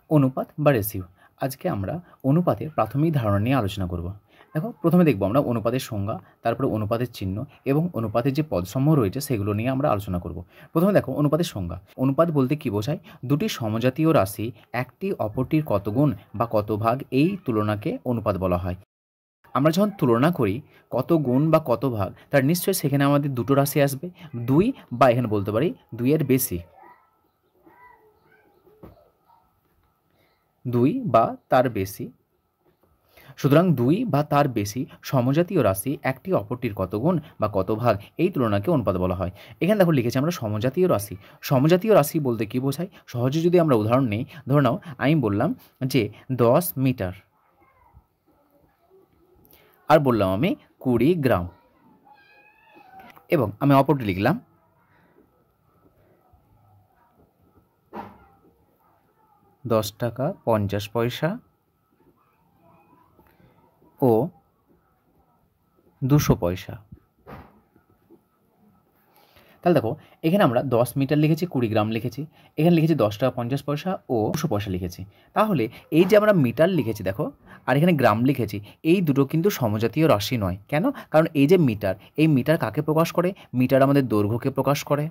অনুপাত বা রেশিও। আজকে আমরা অনুপাতের প্রাথমিক ধারণা নিয়ে আলোচনা করব। দেখো, প্রথমে দেখব আমরা অনুপাতের সংজ্ঞা, তারপরে অনুপাতের চিহ্ন এবং অনুপাতের যে পদসমূহ রয়েছে সেগুলো নিয়ে আমরা আলোচনা করব। প্রথমে দেখো অনুপাতের সংজ্ঞা। অনুপাত বলতে কী বোঝায়? দুটি সমজাতীয় রাশি একটি অপরটির কত গুণ বা কত ভাগ, এই তুলনাকে অনুপাত বলা হয়। আমরা যখন তুলনা করি কত গুণ বা কত ভাগ, তার নিশ্চয়ই সেখানে আমাদের দুটো রাশি আসবে, দুই বা এখানে বলতে পারি দুইয়ের বেশি, দুই বা তার বেশি। সুতরাং দুই বা তার বেশি সমজাতীয় রাশি একটি অপরটির কত গুণ বা কত ভাগ, এই তুলনাকে অনুপাত বলা হয়। এখানে দেখো লিখেছি আমরা সমজাতীয় রাশি। সমজাতীয় রাশি বলতে কী বোঝায়? সহজে যদি আমরা উদাহরণ নিই, ধরে নাও আমি বললাম যে 10 মিটার, আর বললাম আমি 20 গ্রাম, এবং আমি অপরটি লিখলাম 10 টাকা 50 পয়সা ও 200 পয়সা। তাহলে দেখো, এখানে আমরা 10 মিটার লিখেছি, 20 গ্রাম লিখেছি, এখানে লিখেছি 10 টাকা 50 পয়সা ও 200 পয়সা লিখেছি। তাহলে এই যে আমরা মিটার লিখেছি দেখো, আর এখানে গ্রাম লিখেছি, এই দুটো কিন্তু সমজাতীয় রাশি নয়। কেন? কারণ এই যে মিটার, এই মিটার কাকে প্রকাশ করে? মিটার আমাদের দৈর্ঘ্যকে প্রকাশ করে,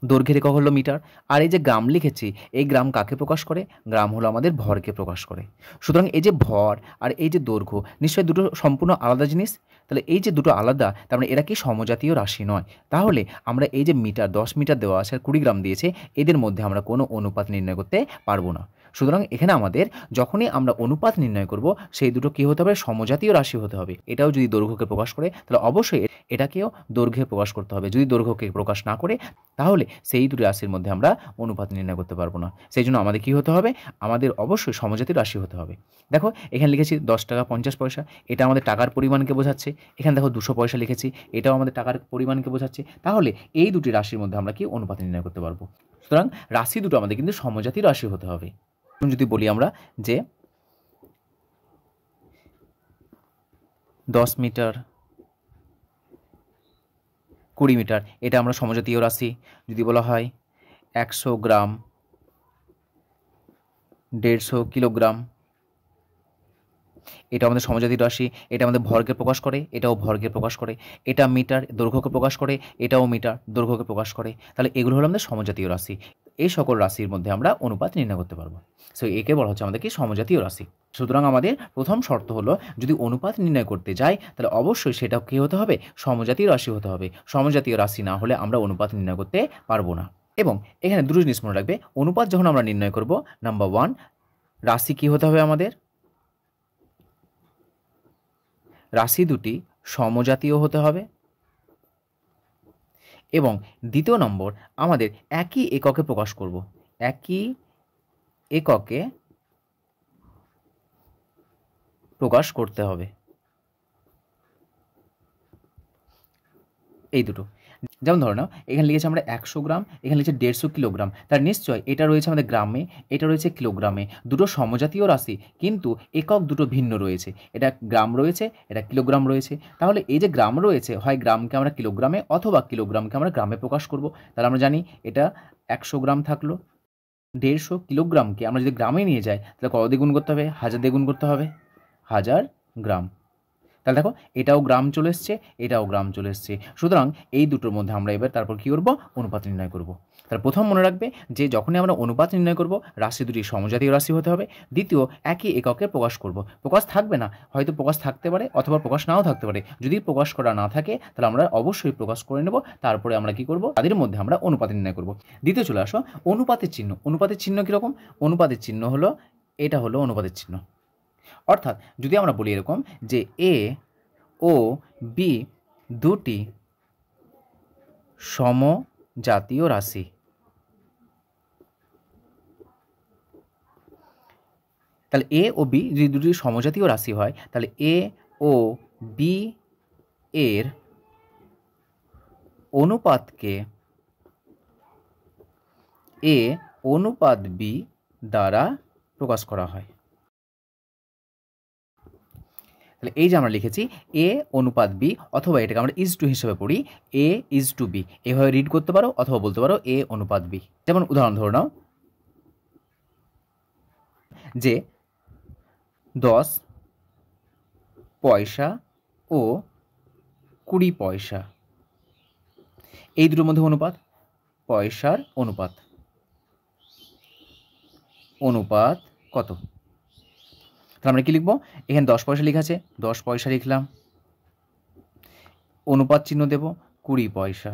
দৈর্ঘ্যের একক হলো মিটার। আর এই যে গ্রাম লিখেছি, এই গ্রাম কাকে প্রকাশ করে? গ্রাম হলো আমাদের ভরকে প্রকাশ করে। সুতরাং এই যে ভর আর এই যে দৈর্ঘ্য, নিশ্চয়ই দুটো সম্পূর্ণ আলাদা জিনিস। তাহলে এই যে দুটো আলাদা, তার মানে এরা কি সমজাতীয় রাশি নয়। তাহলে আমরা এই যে মিটার, 10 মিটার দেওয়া আছে আর 20 গ্রাম দিয়েছে, এদের মধ্যে আমরা কোনো অনুপাত নির্ণয় করতে পারবো না। সুতরাং এখানে আমাদের যখনই আমরা অনুপাত নির্ণয় করব, সেই দুটো কী হতে হবে? সমজাতীয় রাশি হতে হবে। এটাও যদি দৈর্ঘ্যকে প্রকাশ করে, তাহলে অবশ্যই এটাকেও দৈর্ঘ্যে প্রকাশ করতে হবে। যদি দৈর্ঘ্যকে প্রকাশ না করে, তাহলে সেই দুটি রাশির মধ্যে আমরা অনুপাত নির্ণয় করতে পারবো না। সেই জন্য আমাদের কী হতে হবে? আমাদের অবশ্যই সমজাতীয় রাশি হতে হবে। দেখো, এখানে লিখেছি 10 টাকা 50 পয়সা, এটা আমাদের টাকার পরিমাণকে বোঝাচ্ছে। এখানে দেখো 200 পয়সা লিখেছি, এটাও আমাদের টাকার পরিমাণকে বোঝাচ্ছে। তাহলে এই দুটি রাশির মধ্যে আমরা কি অনুপাত নির্ণয় করতে পারবো। সুতরাং রাশি দুটো আমাদের কিন্তু সমজাতীয় রাশি হতে হবে। যদি বলি আমরা যে 10 মিটার 20 মিটার, এটা আমরা সমজাতীয় রাশি। যদি বলা হয় 100 গ্রাম 150 কিলোগ্রাম, এটা আমাদের সমজাতীয় রাশি। এটা আমাদের ভরকে প্রকাশ করে, এটাও ভরকে প্রকাশ করে। এটা মিটার, দৈর্ঘ্যকে প্রকাশ করে, এটাও মিটার, দৈর্ঘ্যকে প্রকাশ করে। তাহলে এগুলো হলো আমাদের সমজাতীয় রাশি। এই সকল রাশির মধ্যে আমরা অনুপাত নির্ণয় করতে পারবো। সো একে বলা হচ্ছে আমাদের কি? সমজাতীয় রাশি। সুতরাং আমাদের প্রথম শর্ত হলো, যদি অনুপাত নির্ণয় করতে যাই, তাহলে অবশ্যই সেটা কী হতে হবে? সমজাতীয় রাশি হতে হবে। সমজাতীয় রাশি না হলে আমরা অনুপাত নির্ণয় করতে পারবো না। এবং এখানে দুটো জিনিস মনে রাখবে, অনুপাত যখন আমরা নির্ণয় করব, নাম্বার 1, রাশি কী হতে হবে আমাদের? রাশি দুটি সমজাতীয় হতে হবে। এবং দ্বিতীয় নম্বর, আমাদের একই এককে প্রকাশ করব। একই এককে প্রকাশ করতে হবে। এই দুটো, যেমন ধরে নাও এখানে লিখেছি আমরা 100 গ্রাম, এখানে লিখেছে 150 কিলোগ্রাম। তার নিশ্চয় এটা রয়েছে আমাদের গ্রামে, এটা রয়েছে কিলোগ্রামে। দুটো সমজাতীয় রাশি, কিন্তু একক দুটো ভিন্ন রয়েছে। এটা গ্রাম রয়েছে, এটা কিলোগ্রাম রয়েছে। তাহলে এই যে গ্রাম রয়েছে, হয় গ্রামকে আমরা কিলোগ্রামে অথবা কিলোগ্রামকে আমরা গ্রামে প্রকাশ করব। তাহলে আমরা জানি এটা 100 গ্রাম থাকলো, 150 কিলোগ্রামকে আমরা যদি গ্রামে নিয়ে যাই, তাহলে কত দিয়ে গুণ করতে হবে? 1000 দিয়ে গুণ করতে হবে, 1000 গ্রাম। তাহলে দেখো, এটাও গ্রাম চলে এসছে, এটাও গ্রাম চলে এসছে। সুতরাং এই দুটোর মধ্যে আমরা এবার তারপর কী করব? অনুপাত নির্ণয় করব। তাহলে প্রথম মনে রাখবে যে যখনই আমরা অনুপাত নির্ণয় করব, রাশি দুটি সমজাতীয় রাশি হতে হবে। দ্বিতীয়, একই এককে প্রকাশ করব। প্রকাশ থাকবে না, হয়তো প্রকাশ থাকতে পারে অথবা প্রকাশ নাও থাকতে পারে। যদি প্রকাশ করা না থাকে, তাহলে আমরা অবশ্যই প্রকাশ করে নেব। তারপরে আমরা কি করব? তাদের মধ্যে আমরা অনুপাত নির্ণয় করব। দ্বিতীয় চলে আসো অনুপাতের চিহ্ন। অনুপাতের চিহ্ন কীরকম? অনুপাতের চিহ্ন হলো, এটা হলো অনুপাতের চিহ্ন। অর্থাৎ যদি আমরা বলি এরকম যে এ ও বি দুটি সমজাতীয় রাশি, তাহলে এ ও বি যদি দুটি সমজাতীয় রাশি হয়, তাহলে এ ও বি এর অনুপাতকে এ অনুপাত বি দ্বারা প্রকাশ করা হয়। তাহলে এই যে আমরা লিখেছি এ অনুপাত বি, অথবা এটাকে আমরা ইজ টু হিসেবে পড়ি, এ ইজ টু বি, এভাবে রিড করতে পারো অথবা বলতে পারো এ অনুপাত বি। যেমন উদাহরণ ধরে নাও যে 10 পয়সা ও 20 পয়সা এই দুটোর মধ্যে অনুপাত, পয়সার অনুপাত কত? তাহলে আমরা কি লিখব? এখানে 10 পয়সা লেখা আছে, 10 পয়সা লিখলাম, অনুপাত চিহ্ন দেব 20 পয়সা।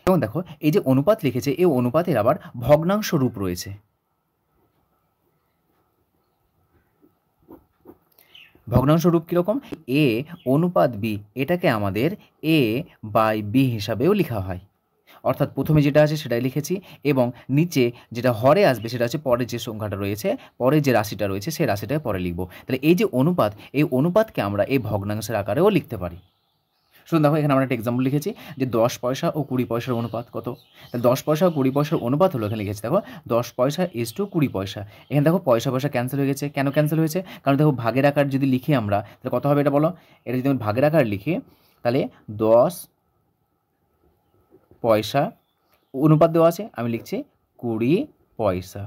এবং দেখো এই যে অনুপাত লিখেছে, এই অনুপাতের আবার ভগ্নাংশ রূপ রয়েছে। ভগ্নাংশ রূপ কীরকম? এ অনুপাত বি, এটাকে আমাদের এ বাই বি হিসাবেও লেখা হয়। অর্থাৎ প্রথমে যেটা আছে সেটাই লিখেছি, এবং নিচে যেটা হরে আসবে সেটা হচ্ছে পরের যে সংখ্যাটা রয়েছে, পরের যে রাশিটা রয়েছে সেই রাশিটাকে পরে লিখব। তাহলে এই যে অনুপাত, এই অনুপাতকে আমরা এই ভগ্নাংশের আকারেও লিখতে পারি। শুধু দেখো এখানে আমরা একটা এক্সাম্পল লিখেছি যে 10 পয়সা ও 20 পয়সার অনুপাত কত। তাহলে 10 পয়সা ও 20 পয়সার অনুপাত হলো, এখানে লিখেছি দেখো 10 পয়সা ইজ টু 20 পয়সা। এখানে দেখো পয়সা পয়সা ক্যান্সেল হয়ে গেছে। কেন ক্যান্সেল হয়েছে? কারণ দেখো ভাগের আকার যদি লিখি আমরা, তাহলে কত হবে এটা বলো? এটা যদি আমি ভাগের আকার লিখি তাহলে 10 পয়সা, অনুপাত দেওয়া আছে, আমি লিখছি 20 পয়সা।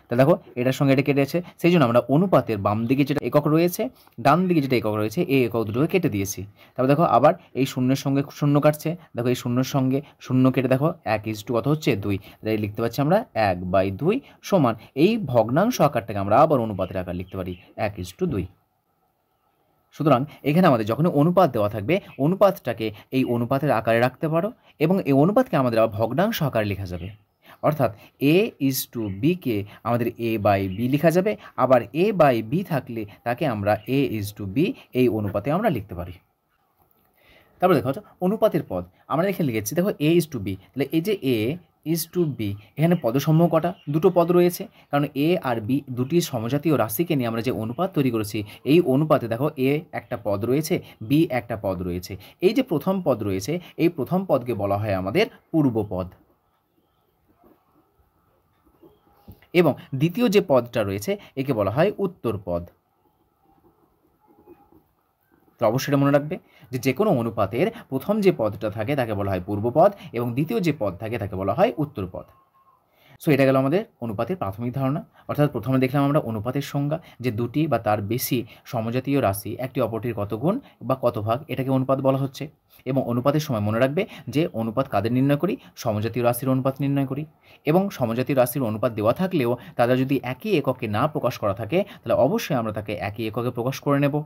তা দেখো এটার সঙ্গে এটা কেটে আছে, সেই জন্য আমরা অনুপাতের বাম দিকে যেটা একক রয়েছে, ডান দিকে যেটা একক রয়েছে, এই একক দুটোকে কেটে দিয়েছি। তারপর দেখো আবার এই শূন্যের সঙ্গে শূন্য কাটছে, দেখো এই শূন্যের সঙ্গে শূন্য কেটে দেখো 1:2 কত হচ্ছে 2, তাই লিখতে পাচ্ছি আমরা 1/2 সমান এই ভগ্নাংশ আকারটাকে আমরা আবার অনুপাতের আকার লিখতে পারি 1:2। সুতরাং এখানে আমাদের যখন অনুপাত দেওয়া থাকবে, অনুপাতটাকে এই অনুপাতের আকারে রাখতে পারো, এবং এই অনুপাতকে আমাদের আবার ভগ্নাংশ আকারে লেখা যাবে। অর্থাৎ এ ইজ টু বিকে আমাদের এ বাই বি লেখা যাবে, আবার এ বাই বি থাকলে তাকে আমরা এ ইজ টু বি এই অনুপাতে আমরা লিখতে পারি। তারপর দেখো অনুপাতের পদ আমরা এখানে লিখেছি, দেখো এ ইজ টু বি, তাহলে এই যে এ ইজ টু বি, এখানে পদসমূহ কটা? দুটো পদ রয়েছে, কারণ এ আর বি দুটি সমজাতীয় রাশিকে নিয়ে আমরা যে অনুপাত তৈরি করেছি, এই অনুপাতে দেখো এ একটা পদ রয়েছে, বি একটা পদ রয়েছে। এই যে প্রথম পদ রয়েছে, এই প্রথম পদকে বলা হয় আমাদের পূর্বপদ, এবং দ্বিতীয় যে পদটা রয়েছে একে বলা হয় উত্তর পদ। তো অবশ্যই এটা মনে রাখবে যে কোনো অনুপাতের প্রথম যে পদটা থাকে তাকে বলা হয় পূর্বপদ, এবং দ্বিতীয় যে পদ থাকে তাকে বলা হয় উত্তর পদ। সো এটা গেল আমাদের অনুপাতের প্রাথমিক ধারণা। অর্থাৎ প্রথমে দেখলাম আমরা অনুপাতের সংজ্ঞা, যে দুটি বা তার বেশি সমজাতীয় রাশি একটি অপরটির কত গুণ বা কত ভাগ, এটাকে অনুপাত বলা হচ্ছে। এবং অনুপাতের সময় মনে রাখবে যে অনুপাত কাদের নির্ণয় করি? সমজাতীয় রাশির অনুপাত নির্ণয় করি। এবং সমজাতীয় রাশির অনুপাত দেওয়া থাকলেও তাদের যদি একই এককে না প্রকাশ করা থাকে, তাহলে অবশ্যই আমরা তাকে একই এককে প্রকাশ করে নেব।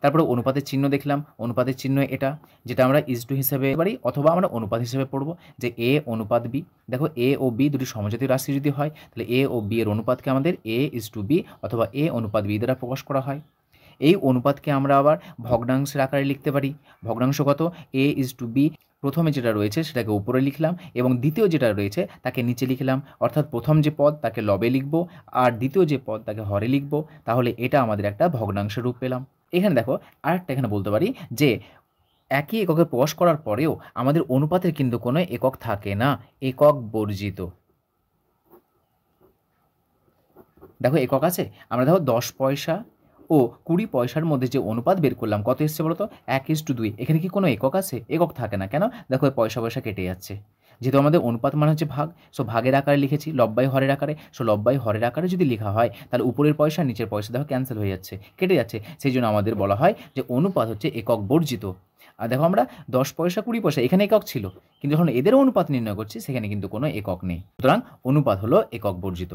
তারপরে অনুপাতের চিহ্ন দেখলাম, অনুপাতের চিহ্ন এটা, যেটা আমরা ইজ টু হিসেবে পারি, অথবা আমরা অনুপাত হিসেবে পড়ব, যে এ অনুপাত বি। দেখো এ ও বি দুটি সমজাতীয় রাশি যদি হয়, তাহলে এ ও বি এর অনুপাতকে আমাদের এ ইজ টু বি অথবা এ অনুপাত বি দ্বারা প্রকাশ করা হয়। এই অনুপাতকে আমরা আবার ভগ্নাংশের আকারে লিখতে পারি। ভগ্নাংশ কত? এ ইজ টু বি, প্রথমে যেটা রয়েছে সেটাকে উপরে লিখলাম, এবং দ্বিতীয় যেটা রয়েছে তাকে নিচে লিখলাম। অর্থাৎ প্রথম যে পদ তাকে লবে লিখব, আর দ্বিতীয় যে পদ তাকে হরে লিখব। তাহলে এটা আমাদের একটা ভগ্নাংশের রূপ পেলাম। এখানে দেখো আরেকটা এখানে বলতে পারি যে একই এককে প্রকাশ করার পরেও আমাদের অনুপাতের কিন্তু কোনো একক থাকে না, একক বর্জিত। দেখো একক আছে, আমরা দেখো 10 পয়সা ও 20 পয়সার মধ্যে যে অনুপাত বের করলাম, কত এসছে বলো তো? 1:2। এখানে কি কোনো একক আছে? একক থাকে না। কেন? দেখো পয়সা পয়সা কেটে যাচ্ছে, যেহেতু আমাদের অনুপাত মানে হচ্ছে ভাগ, সো ভাগের আকারে লিখেছি, লব্বাই হরের আকারে। সো লব্বাই হরের আকারে যদি লেখা হয়, তাহলে উপরের পয়সা নিচের পয়সা দেখো ক্যান্সেল হয়ে যাচ্ছে, কেটে যাচ্ছে। সেই জন্য আমাদের বলা হয় যে অনুপাত হচ্ছে একক বর্জিত। আর দেখো আমরা 10 পয়সা 20 পয়সা এখানে একক ছিল, কিন্তু যখন এদের অনুপাত নির্ণয় করছি সেখানে কিন্তু কোনো একক নেই। সুতরাং অনুপাত হলো একক বর্জিত।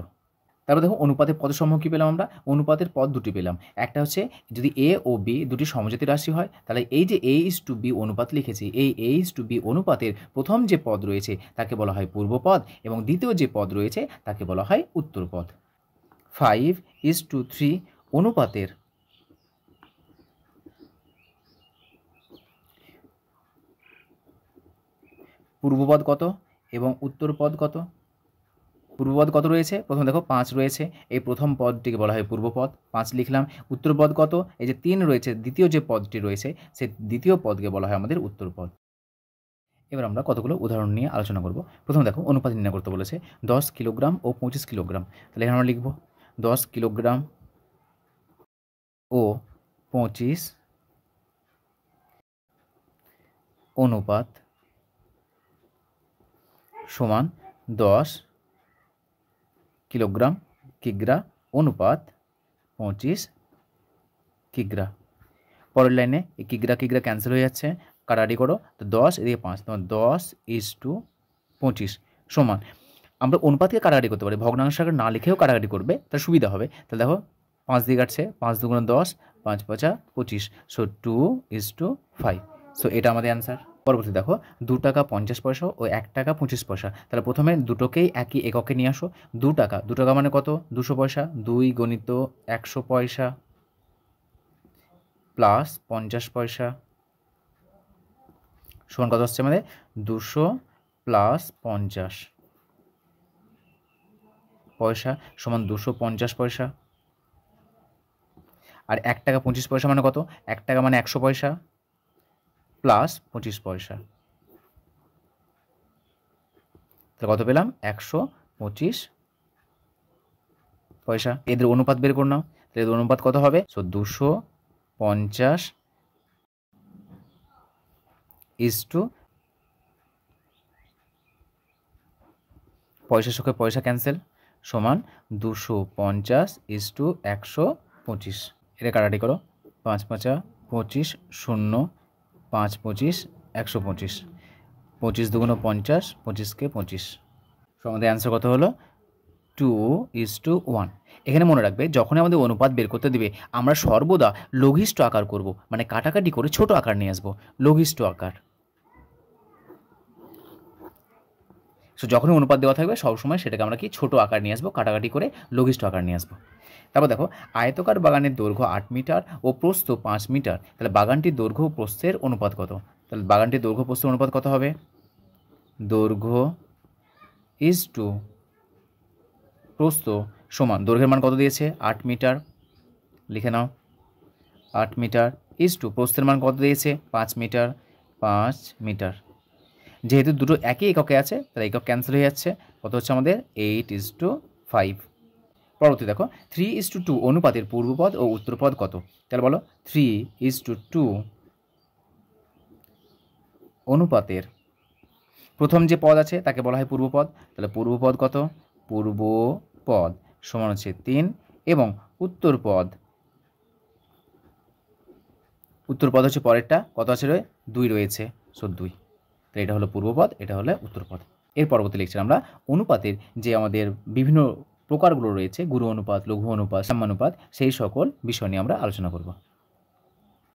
তারপর দেখো অনুপাতের পদসমূহ কী পেলাম আমরা? অনুপাতের পদ দুটি পেলাম। একটা হচ্ছে যদি এ ও বি দুটি সমজাতি রাশি হয়, তাহলে এই যে এ ইজ টু বি অনুপাত লিখেছি, এই এ ইজ টু বি অনুপাতের প্রথম যে পদ রয়েছে তাকে বলা হয় পূর্বপদ, এবং দ্বিতীয় যে পদ রয়েছে তাকে বলা হয় উত্তরপদ। 5:3 অনুপাতের পূর্বপদ কত এবং উত্তরপদ কত? পূর্বপদ কত রয়েছে? প্রথমে দেখো 5 রয়েছে, এই প্রথম পদটিকে বলা হয় পূর্বপদ, 5 লিখলাম। উত্তরপদ কত? এই যে 3 রয়েছে, দ্বিতীয় যে পদটি রয়েছে সেই দ্বিতীয় পদকে বলা হয় আমাদের উত্তরপদ। এবার আমরা কতগুলো উদাহরণ নিয়ে আলোচনা করব। প্রথমে দেখো অনুপাত নির্ণয় করতে বলেছে 10 কিলোগ্রাম ও 25 কিলোগ্রাম। তাহলে এখানে আমরা লিখব 10 কিলোগ্রাম ও 25 অনুপাত সমান 10 কিলোগ্রাম কিগ্রা অনুপাত 25 কিগ্রা। পরের লাইনে এই কিগ্রা কিগ্রা ক্যান্সেল হয়ে যাচ্ছে, কাটাকাটি করো, তো 10 এদিকে 5, তোমার 10:25 সমান, আমরা অনুপাতকে কাটাকাটি করতে পারি, ভগ্নাংশ আকারে না লিখেও কাটাকাটি করবে, তার সুবিধা হবে। তাহলে দেখো 5 দিয়ে কাটছে, 5 দুগুণে 10, 5 5 25, সো 2:5। সো এটা আমাদের অ্যান্সার। পরবর্তী দেখো 2 টাকা 50 পয়সা ও 1 টাকা 25 পয়সা। তাহলে প্রথমে দুটোকেই একই এককে নিয়ে আসো। 2 টাকা মানে কত? 200 পয়সা, 2 গণিত 100 পয়সা প্লাস 50 পয়সা সমান কত আসছে আমাদের? 200 প্লাস 50 পয়সা সমান 250 পয়সা। আর 1 টাকা 25 পয়সা মানে কত? 1 টাকা মানে 100 পয়সা প্লাস 25 পয়সা। তাহলে কত পেলাম? 125 পয়সা। এদের অনুপাত বের করে নাও। তাহলে এদের অনুপাত কত হবে? সো 250 ইজটু পয়সার সঙ্গে পয়সা ক্যান্সেল সমান 250 ইজটু 125। এটা কাটাকাটি করো, 5 5 25, 0 5 25 125, 25 দুগুণ 50, 25কে 25। সো আমাদের অ্যান্সার কত হলো? 2:1। এখানে মনে রাখবে, যখনই আমাদের অনুপাত বের করতে দিবে আমরা সর্বদা লঘিষ্ঠ আকার করব, মানে কাটাকাটি করে ছোট আকার নিয়ে আসবো, লঘিষ্ঠ আকার। সো যখনই অনুপাত দেওয়া থাকবে সবসময় সেটাকে আমরা কি ছোট আকার নিয়ে আসবো, কাটাকাটি করে লঘিষ্ঠ আকার নিয়ে আসবো। তারপর দেখো আয়তকার বাগানের দৈর্ঘ্য 8 মিটার ও প্রস্থ 5 মিটার। তাহলে বাগানটির দৈর্ঘ্য ও প্রস্থের অনুপাত কত? তাহলে বাগানটির দৈর্ঘ্য প্রস্থের অনুপাত কত হবে? দৈর্ঘ্য ইজটু প্রস্থ সমান, দৈর্ঘ্যের মান কত দিয়েছে? 8 মিটার, লিখে নাও 8 মিটার, ইজটু প্রস্থের মান কত দিয়েছে? 5 মিটার, 5 মিটার। যেহেতু দুটো একই এককে আছে তাহলে একক ক্যান্সেল হয়ে যাচ্ছে, কত হচ্ছে আমাদের? 8:5। পরবর্তী দেখো 3:2 অনুপাতের পূর্বপদ ও উত্তরপদ কত? তাহলে বলো 3:2 অনুপাতের প্রথম যে পদ আছে তাকে বলা হয় পূর্বপদ। তাহলে পূর্বপদ কত? পূর্বপদ সমান হচ্ছে 3 এবং উত্তরপদ হচ্ছে পরেরটা, কত আছে? 2 রয়েছে, সো 2। তো এটা হলো পূর্বপদ, এটা হলো উত্তরপদ। এর পরবর্তী লেকচার আমরা অনুপাতের যে আমাদের বিভিন্ন প্রকারগুলো রয়েছে, গুরু অনুপাত, লঘু অনুপাত, সাম্যানুপাত, সেই সকল বিষয় নিয়ে আমরা আলোচনা করব।